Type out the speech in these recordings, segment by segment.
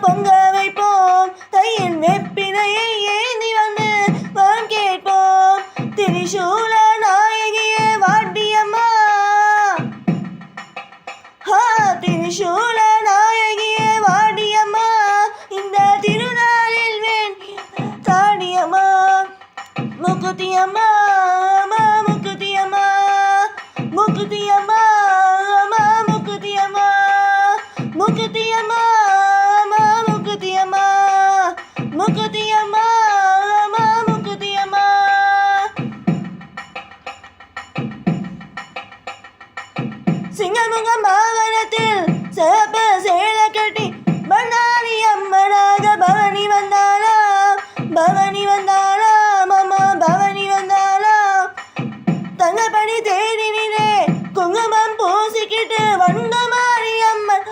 பொங்க வைப்போம். தையின் வெப்பினையை ஏந்தி வந்து வரம் கேட்போம். திரிசூல நாயகியே வாட்டியம்மா, திரிசூல நாயகியே வாடியம்மா, இந்த திருநாளில் வேண்டிய தாடியம்மா. முக்குத்தியம்மா முக்குத்தியம்மா முக்குத்தியம்மா முக்குத்தியம்மா முக்குத்தியம்மா முக்குத்தியம்மா முக்குத்தியம்மா முக்குத்தியம்மா. சிங்கமுகம் வாகனத்தில் சிறப்பு சேலை கட்டி பண்ணாரி அம்மனாக பவனி வந்தாளாம், பவனி வந்தாளாம், அம்மா பவனி வந்தாளாம். தங்கப்படி தேடினிலே குங்குமம் பூசிக்கிட்டு வந்த மாரி அம்மன்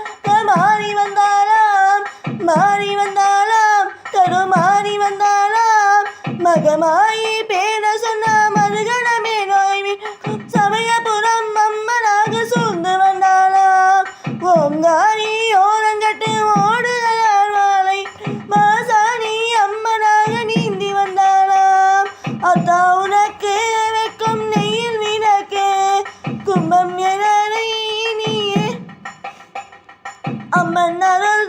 மாறி வந்தாளாம், மாறி வந்தாளாம், தருமாறி வந்தாளாம். மகமாயி பேர சொன்னா மருகணமே நோய்வி சமயபுரம் அம்மனாக சூழ்ந்து வந்தாளாம். ஓங்காரி ஓரங்கட்டு ஓடுகிறாள் வாழை மாசாணி அம்மனாக நீந்தி வந்தாளாம். அத்தா உனக்கு வைக்கும் நெய்யில் விளக்கு கும்பம் என நீயே அம்மன் அருள்